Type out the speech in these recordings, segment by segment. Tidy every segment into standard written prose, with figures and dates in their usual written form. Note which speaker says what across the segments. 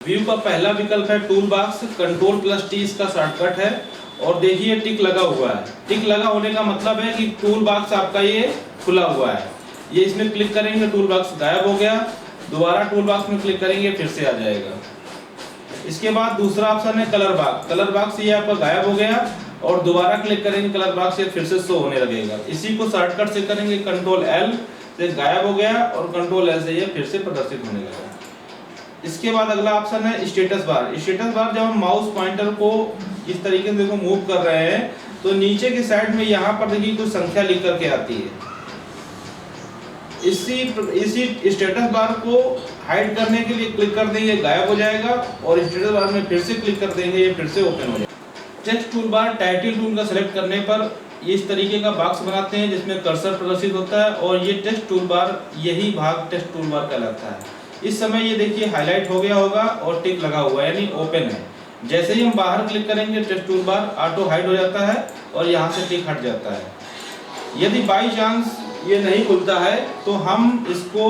Speaker 1: View का पहला विकल्प है tool box, control plus T इसका शॉर्टकट है। और देखिए टिक लगा हुआ है। टिक लगा होने का मतलब है कि टूल बॉक्स आपका ये खुला हुआ है। ये इसमें क्लिक करेंगे टूल बॉक्स गायब हो गया, दोबारा टूल बॉक्स में क्लिक करेंगे फिर से आ जाएगा। इसके बाद दूसरा ऑप्शन है कलर बॉक्स। कलर बॉक्स ये आपका गायब हो गया और दोबारा क्लिक करेंगे कलर बॉक्स ये फिर से शो होने लगेगा। इसी को शॉर्टकट से करेंगे कंट्रोल एल से गायब हो गया और कंट्रोल एल से ये फिर से प्रदर्शित होने लगा। इसके बाद अगला ऑप्शन है स्टेटस बार। स्टेटस बार जब हम माउस पॉइंटर को इस तरीके से देखो मूव कर रहे हैं तो नीचे की साइड में यहाँ पर देखिए कुछ संख्या लिख करके आती है। इसी स्टेटस बार को हाइड करने के लिए क्लिक कर देंगे गायब हो जाएगा और स्टेटस बार में फिर से क्लिक कर देंगे ये फिर से ओपन हो जाएगा। Text tool bar title tool का सेलेक्ट करने पर ये इस तरीके का बॉक्स बनाते हैं जिसमें कर्सर प्रदर्शित होता है और ये टेक्स्ट टूल बार यही भाग टेक्स्ट टूल बार कहलाता है। इस समय ये देखिए हाईलाइट हो गया होगा और टिक लगा हुआ है यानी ओपन है। जैसे ही हम बाहर क्लिक करेंगे text tool bar auto hide हो जाता है और यहाँ से टिक हट जाता है। यदि बाई चांस ये नहीं खुलता है तो हम इसको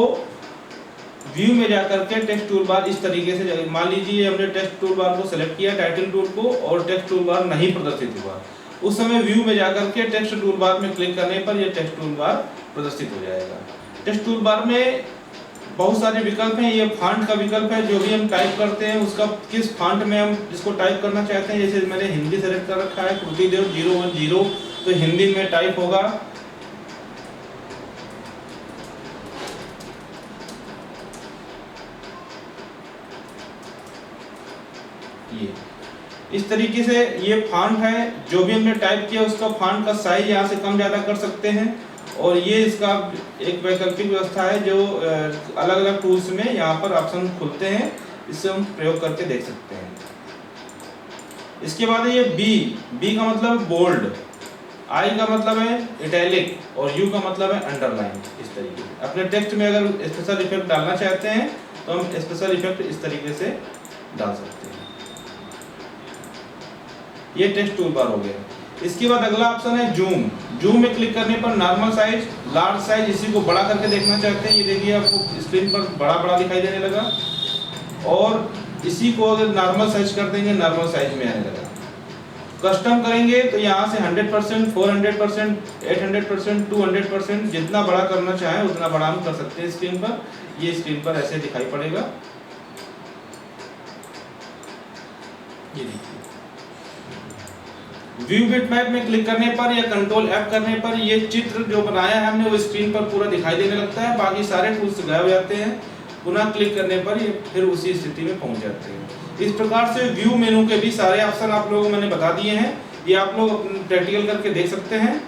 Speaker 1: व्यू में जाकर के टेक्स्ट टूल बार इस तरीके से, मान लीजिए हमने टेक्स्ट टूल बार को सेलेक्ट किया टाइटल टूल को और टेक्स्ट टूल बार नहीं प्रदर्शित हुआ, उस समय व्यू में जाकर के टेक्स्ट टूल बार में क्लिक करने पर यह टेक्स्ट टूल बार प्रदर्शित हो जाएगा। टेक्स्ट टूल बार में बहुत सारे विकल्प हैं। ये फॉन्ट का विकल्प है, जो भी हम टाइप करते हैं उसका किस फॉन्ट में हम इसको टाइप करना चाहते हैं। जैसे मैंने हिंदी सेलेक्ट कर रखा है कृतिदेव 010 तो हिंदी में टाइप होगा ये। इस तरीके से ये फॉन्ट है, जो भी हमने टाइप किया उसका फॉन्ट का साइज यहाँ से कम ज़्यादा कर सकते हैं। और ये इसका एक वैकल्पिक व्यवस्था है जो अलग अलग टूल्स में यहाँ पर ऑप्शन खुलते हैं, इससे हम प्रयोग करके देख सकते हैं। इसके बाद है ये बी का मतलब बोल्ड, आई का मतलब है इटैलिक और यू का मतलब है अंडरलाइन। इस तरीके से अपने टेक्स्ट में अगर स्पेशल इफेक्ट डालना चाहते हैं तो हम स्पेशल इफेक्ट इस तरीके से डाल सकते हैं। ये टेक्स्ट टूल बार हो गया। इसके बाद अगला ऑप्शन है जूम। जूम में क्लिक करने पर नॉर्मल साइज, लार्ज साइज, इसी को बड़ा करके देखना चाहते हैं, ये देखिए आपको स्क्रीन पर बड़ा बड़ा दिखाई देने लगा। और इसी को अगर नॉर्मल साइज कर देंगे नॉर्मल साइज में आने लगा। कस्टम करेंगे तो यहाँ से 100%, 400%, 800%, 200% जितना बड़ा करना चाहें उतना बड़ा हम कर सकते हैं स्क्रीन पर। ये स्क्रीन पर ऐसे दिखाई पड़ेगा, ये देखिए। व्यू बिटमैप में क्लिक करने पर या कंट्रोल F करने पर ये चित्र जो बनाया है हमने वो स्क्रीन पर पूरा दिखाई देने लगता है, बाकी सारे टूल्स गायब हो जाते हैं। पुनः क्लिक करने पर ये फिर उसी स्थिति में पहुंच जाते हैं। इस प्रकार से व्यू मेनू के भी सारे ऑप्शन आप लोगों को मैंने बता दिए हैं, ये आप लोग प्रैक्टिकल करके देख सकते हैं।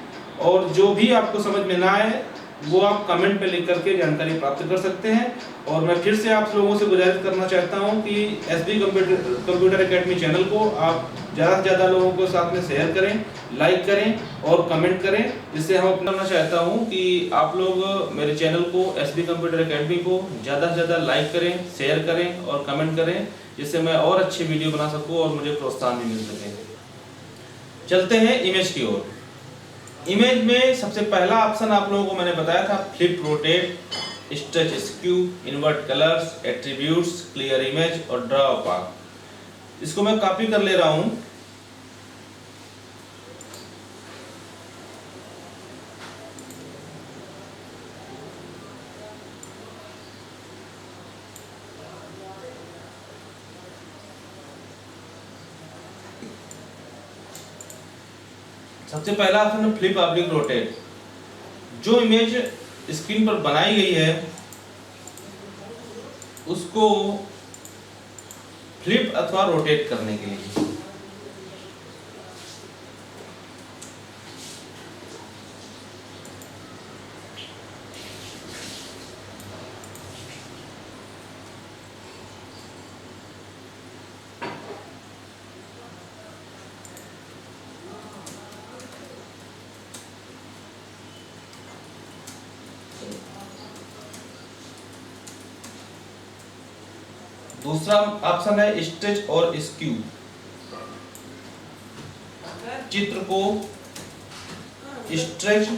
Speaker 1: और जो भी आपको समझ में ना आए वो आप कमेंट पे लिख करके जानकारी प्राप्त कर सकते हैं। और मैं फिर से आप लोगों से गुजारिश करना चाहता हूं कि एसबी कंप्यूटर एकेडमी चैनल को आप ज़्यादा से ज़्यादा लोगों को साथ में शेयर करें, लाइक करें और कमेंट करें। जिससे हम अपना चाहता हूं कि आप लोग मेरे चैनल को एसबी कंप्यूटर एकेडमी को ज़्यादा से ज़्यादा लाइक करें, शेयर करें और कमेंट करें, जिससे मैं और अच्छी वीडियो बना सकूँ और मुझे प्रोत्साहन भी मिल सके। चलते हैं इमेज की ओर। इमेज में सबसे पहला ऑप्शन आप लोगों को मैंने बताया था flip, rotate, stretch, skew, invert colours, attributes, clear image और ड्रा ऑपाक। इसको मैं कॉपी कर ले रहा हूं। सबसे पहला ऑप्शन है फ्लिप ऑब्लिक रोटेट। जो इमेज स्क्रीन पर बनाई गई है उसको फ्लिप अथवा रोटेट करने के लिए दूसरा ऑप्शन है स्ट्रेच और स्क्यू। चित्र को स्ट्रेच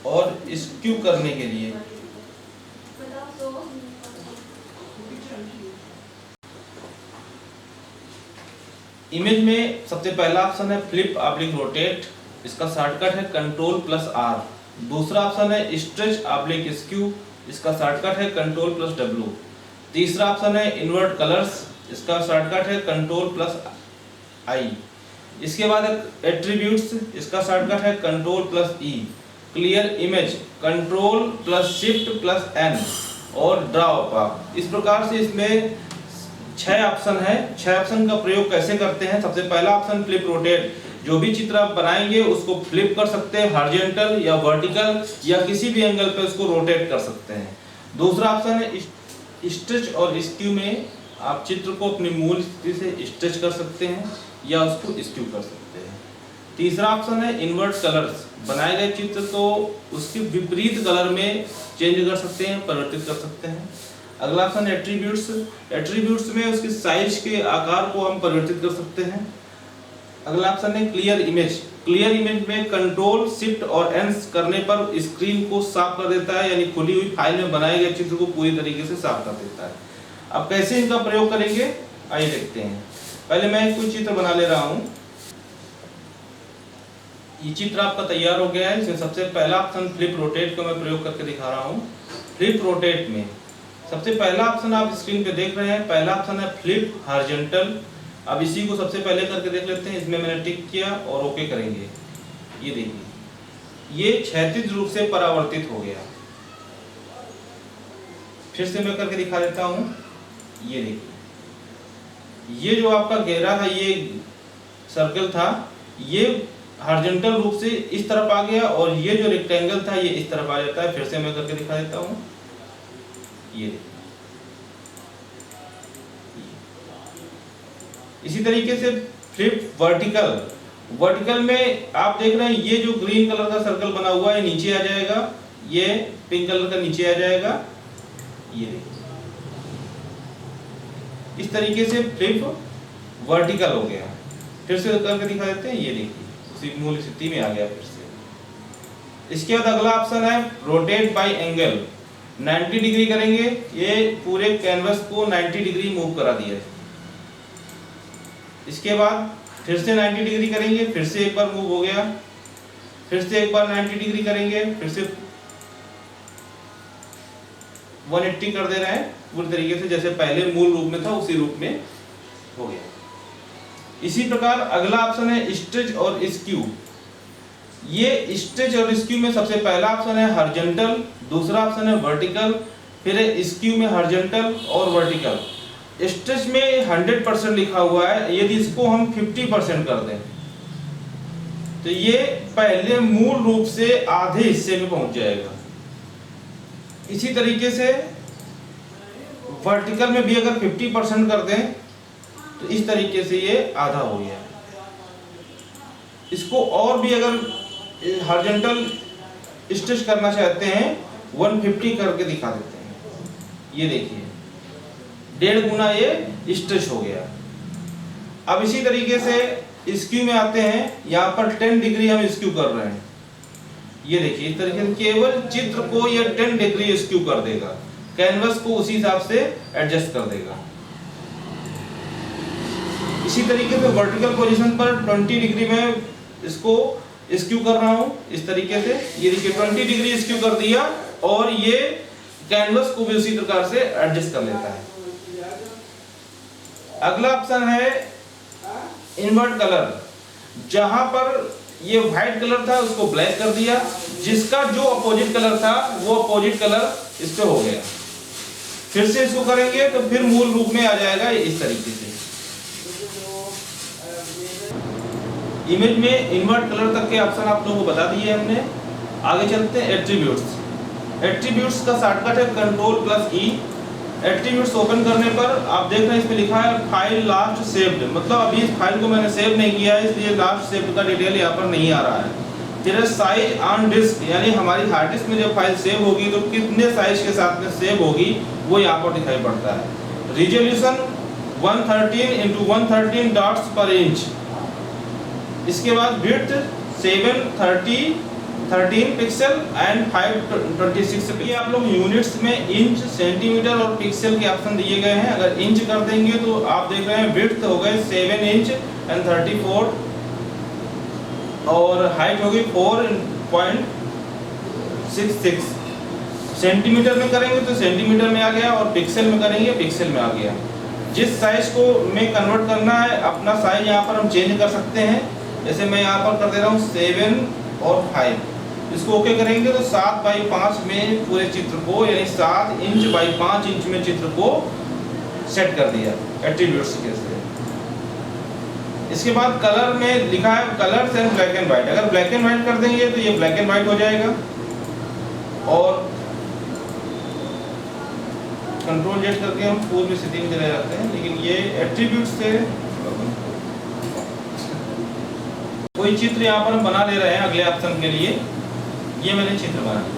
Speaker 1: और स्क्यू करने के लिए इमेज में सबसे पहला ऑप्शन है फ्लिप ऑब्लिक रोटेट, इसका शॉर्टकट है कंट्रोल प्लस आर। दूसरा ऑप्शन है स्ट्रेच ऑब्लिक स्क्यू, इसका शॉर्टकट है कंट्रोल प्लस डब्ल्यू। तीसरा ऑप्शन है इन्वर्ट कलर्स, इसका शॉर्टकट है कंट्रोल प्लस आई। इसके बाद एट्रीब्यूट्स, इसका शॉर्टकट है control plus E. Clear image control plus shift plus N और ड्रा अप। इस प्रकार से इसमें 6 ऑप्शन है। 6 ऑप्शन का प्रयोग कैसे करते हैं? सबसे पहला ऑप्शन फ्लिप रोटेट, जो भी चित्र आप बनाएंगे उसको फ्लिप कर सकते हैं, हॉरिजॉन्टल या वर्टिकल या किसी भी एंगल पे उसको रोटेट कर सकते हैं। दूसरा ऑप्शन है स्ट्रेच और स्क्यू में आप चित्र को अपनी मूल स्थिति से स्ट्रेच कर सकते हैं या उसको स्क्यू कर सकते हैं। तीसरा ऑप्शन है इन्वर्ट कलर्स, बनाए गए चित्र को उसके विपरीत कलर में चेंज कर सकते हैं, परिवर्तित कर सकते हैं। अगला ऑप्शन एट्रीब्यूट्स, एट्रीब्यूट्स में उसके साइज के आकार को हम परिवर्तित कर सकते हैं। अगला ऑप्शन है क्लियर इमेज, क्लियर इमेज में कंट्रोल शिफ्ट और एन करने पर स्क्रीन को साफ कर देता है, यानी खुली हुई फाइल में बनाए गए चित्र को पूरी तरीके से साफ कर देता है। अब कैसे इनका प्रयोग करेंगे आइए देखते हैं। पहले मैं कोई चित्र बना ले रहा हूं। ये चित्र आपका तैयार हो गया है। इसमें सबसे पहला ऑप्शन फ्लिप रोटेट को मैं प्रयोग करके दिखा रहा हूं। फ्लिप रोटेट में सबसे पहला ऑप्शन आप स्क्रीन पे देख रहे हैं, पहला ऑप्शन है फ्लिप हॉरिजॉन्टल। अब इसी को सबसे पहले करके देख लेते हैं। इसमें मैंने टिक किया और ओके करेंगे। ये देखिए ये क्षैतिज रूप से परावर्तित हो गया। फिर से मैं करके दिखा देता हूं। ये देखिए ये जो आपका घेरा था, ये सर्कल था, ये हॉरिजॉन्टल रूप से इस तरफ आ गया और ये जो रेक्टेंगल था ये इस तरफ आ जाता है। फिर से मैं करके दिखा देता हूं। ये इसी तरीके से फ्लिप वर्टिकल, वर्टिकल में आप देख रहे हैं ये जो ग्रीन कलर का सर्कल बना हुआ है नीचे आ जाएगा, ये पिंक कलर का नीचे आ जाएगा। ये देखिए इस तरीके से फ्लिप वर्टिकल हो गया। फिर से करके दिखा देते हैं। ये देखिए उसी मूल स्थिति में आ गया फिर से। इसके बाद अगला ऑप्शन है रोटेट बाय एंगल, 90 डिग्री करेंगे। ये पूरे कैनवस को 90 डिग्री मूव करा दिया। इसके बाद फिर से 90 डिग्री करेंगे, फिर से एक बार मूव हो गया, फिर से एक बार 90 डिग्री करेंगे, फिर से 180 कर दे रहे हैं पूरी तरीके से, जैसे पहले मूल रूप में था उसी रूप में हो गया। इसी प्रकार अगला ऑप्शन है स्ट्रेच और स्क्यू। ये स्ट्रेच और स्क्यू में सबसे पहला ऑप्शन है हॉरिजॉन्टल, दूसरा ऑप्शन है वर्टिकल, फिर है स्क्यू में हॉरिजॉन्टल और वर्टिकल। स्ट्रेच में 100% लिखा हुआ है, यदि इसको हम 50% कर दें तो ये पहले मूल रूप से आधे हिस्से में पहुंच जाएगा। इसी तरीके से वर्टिकल में भी अगर 50% कर दें तो इस तरीके से ये आधा हो गया। इसको और भी अगर हॉरिजॉन्टल स्ट्रेच करना चाहते हैं 150 करके दिखा देते हैं। ये देखिए 1.5 गुना ये स्ट्रेच हो गया। अब इसी तरीके से स्क्यू में आते हैं, यहाँ पर 10 डिग्री हम स्क्यू कर रहे हैं। ये देखिए इस तरीके से केवल चित्र को ये 10 डिग्री स्क्यू कर देगा, कैनवस को उसी हिसाब से एडजस्ट कर देगा। इसी तरीके से वर्टिकल पोजीशन पर 20 डिग्री में इसको स्क्यू कर रहा हूं इस तरीके से। ये देखिए 20 डिग्री स्क्यू कर दिया और ये कैनवस को भी उसी प्रकार से एडजस्ट कर लेता है। अगला ऑप्शन है इन्वर्ट कलर, जहां पर ये व्हाइट कलर था उसको ब्लैक कर दिया, जिसका जो अपोजिट कलर था वो अपोजिट कलर इस पे हो गया। फिर से इसको करेंगे तो फिर मूल रूप में आ जाएगा इस तरीके से। इमेज में इन्वर्ट कलर तक के ऑप्शन आप लोगों को बता दिए हमने। आगे चलते हैं एट्रीब्यूट्स। एट्रीब्यूट्स का शॉर्टकट है कंट्रोल प्लस ई। एट्रीब्यूट्स ओपन करने पर आप देख रहे हैं इसमें लिखा है फाइल लास्ट सेव्ड, मतलब अभी इस फाइल को मैंने सेव नहीं किया है इसलिए लास्ट सेव्ड का डिटेल यहाँ पर नहीं आ रहा है। फिर साइज ऑन डिस्क, यानी हमारी हार्ड डिस्क में जब फाइल सेव होगी तो कितने साइज के साथ में सेव होगी वो यहाँ पर दिखाई पड़ता है। रिजोल्यूशन 113x113 डॉट्स पर इंच। इसके बाद विड्थ 730 13 पिक्सल एंड 526। ये आप लोग यूनिट्स में इंच, सेंटीमीटर और पिक्सल के ऑप्शन दिए गए हैं। अगर इंच कर देंगे तो आप देख रहे हैं विड्थ हो गए 7 इंच एंड 34 और हाइट होगी 4.66। सेंटीमीटर में करेंगे तो सेंटीमीटर में आ गया और पिक्सल में करेंगे पिक्सल में आ गया। जिस साइज को में कन्वर्ट करना है अपना साइज यहाँ पर हम चेंज कर सकते हैं। जैसे मैं यहाँ पर कर दे रहा हूँ 7 और 5, इसको ओके करेंगे तो 7/5 में पूरे चित्र को, यानी 7 इंच बाई 5 इंच में चित्र को सेट कर दिया एट्रीब्यूट्स के से। इसके बाद कलर में लिखा है colours and black and white. अगर ब्लैक एंड व्हाइट कर देंगे तो ये ब्लैक एंड व्हाइट हो जाएगा और कंट्रोल जेड करके हम पूर्व स्थिति में चले जाते हैं। लेकिन ये एट्रीब्यूट से कोई चित्र यहाँ पर हम बना ले रहे हैं अगले ऑप्शन के लिए। ये मैंने चित्र बना लिया।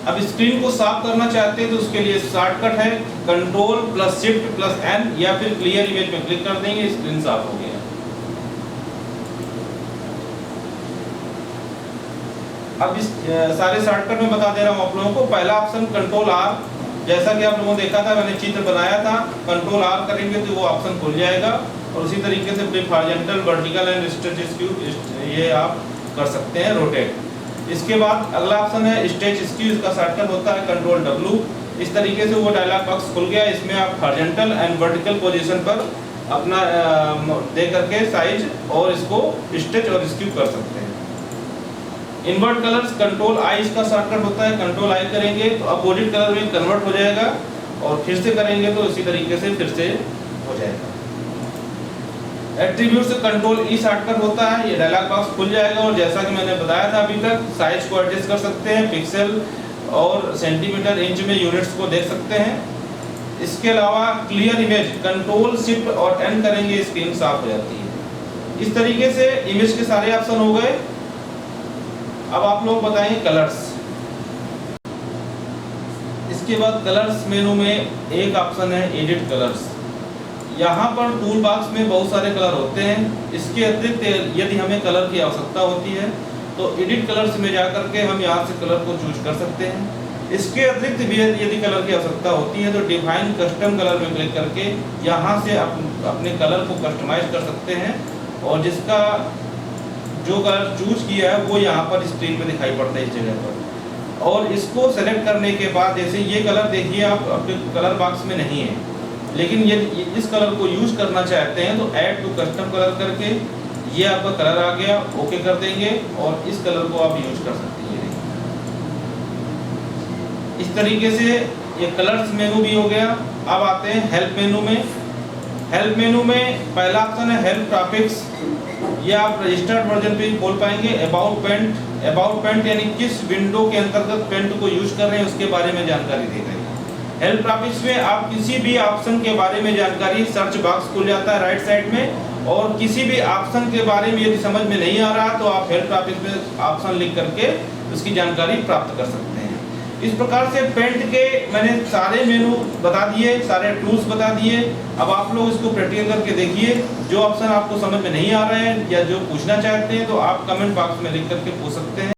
Speaker 1: अब स्क्रीन को साफ करना चाहते हैं तो उसके लिए शॉर्टकट है control plus shift plus N या फिर क्लियर इमेज में क्लिक कर देंगे, स्क्रीन साफ हो गया। अब इस सारे शॉर्टकट में बता दे रहा हूँ आप लोगों को। पहला ऑप्शन कंट्रोल आर, जैसा कि आप लोगों ने देखा था मैंने चित्र बनाया था, कंट्रोल आर करेंगे तो वो ऑप्शन खुल जाएगा और उसी तरीके से horizontal, vertical and stretch skew ये आप कर सकते हैं रोटेट। इसके बाद अगला ऑप्शन है स्ट्रेच स्क्यू, इसका शॉर्टकट होता है कंट्रोल डब्ल्यू। इस तरीके से वो डायलॉग बॉक्स खुल गया। इसमें आप हॉरिजॉन्टल एंड वर्टिकल पोजीशन पर अपना दे करके साइज और इसको स्ट्रेच और स्क्यू कर सकते हैं। इन्वर्ट कलर्स कंट्रोल आई, इसका शॉर्टकट होता है कंट्रोल आई करेंगे तो अपोजिट कलर में कन्वर्ट हो जाएगा और फिर से करेंगे तो इसी तरीके से फिर से हो जाएगा। एट्रीब्यूट से कंट्रोल ई शॉर्टकट होता है, ये डायलॉग बॉक्स खुल जाएगा और जैसा कि मैंने बताया था अभी तक साइज को एडजस्ट कर सकते हैं, पिक्सल और सेंटीमीटर इंच में यूनिट्स को देख सकते हैं। इसके अलावा क्लियर इमेज कंट्रोल शिफ्ट और एन करेंगे, स्क्रीन साफ हो जाती है। इस तरीके से इमेज के सारे ऑप्शन हो गए। अब आप लोग बताएंगे कलर्स। इसके बाद कलर्स मेनू में एक ऑप्शन है एडिट कलर्स। यहाँ पर टूल बॉक्स में बहुत सारे कलर होते हैं। इसके अतिरिक्त यदि हमें कलर की आवश्यकता होती है तो एडिट कलर्स में जाकर के हम यहाँ से कलर को चूज कर सकते हैं। इसके अतिरिक्त भी यदि कलर की आवश्यकता होती है तो डिफाइन कस्टम कलर में क्लिक करके यहाँ से अपने कलर को कस्टमाइज कर सकते हैं और जिसका जो कलर चूज किया है वो यहाँ पर स्क्रीन पे दिखाई पड़ता है इस जगह पर। और इसको सेलेक्ट करने के बाद जैसे ये कलर देखिए आप अपने कलर बॉक्स में नहीं है, लेकिन ये इस कलर को यूज करना चाहते हैं तो ऐड टू कस्टम कलर करके ये आपका कलर आ गया, ओके कर देंगे और इस कलर को आप यूज कर सकते हैं। इस तरीके से ये कलर्स मेनू भी हो गया। अब आते हैं हेल्प मेनू में। हेल्प मेनू में पहला ऑप्शन है हेल्प टॉपिक्स। ये आप रजिस्टर्ड वर्जन पे खोल पाएंगे। अबाउट पेंट यानी किस विंडो के अंतर्गत पेंट को यूज कर रहे हैं उसके बारे में जानकारी दी गई है। हेल्प टॉपिक्स में आप किसी भी ऑप्शन के बारे में जानकारी, सर्च बॉक्स खुल जाता है राइट साइड में और किसी भी ऑप्शन के बारे में यदि समझ में नहीं आ रहा तो आप हेल्प टॉपिक्स में ऑप्शन लिख करके उसकी जानकारी प्राप्त कर सकते हैं। इस प्रकार से पेंट के मैंने सारे मेनू बता दिए, सारे टूल्स बता दिए। अब आप लोग इसको प्रैक्टिकल करके देखिए। जो ऑप्शन आपको समझ में नहीं आ रहे हैं या जो पूछना चाहते हैं तो आप कमेंट बॉक्स में लिख करके पूछ सकते हैं।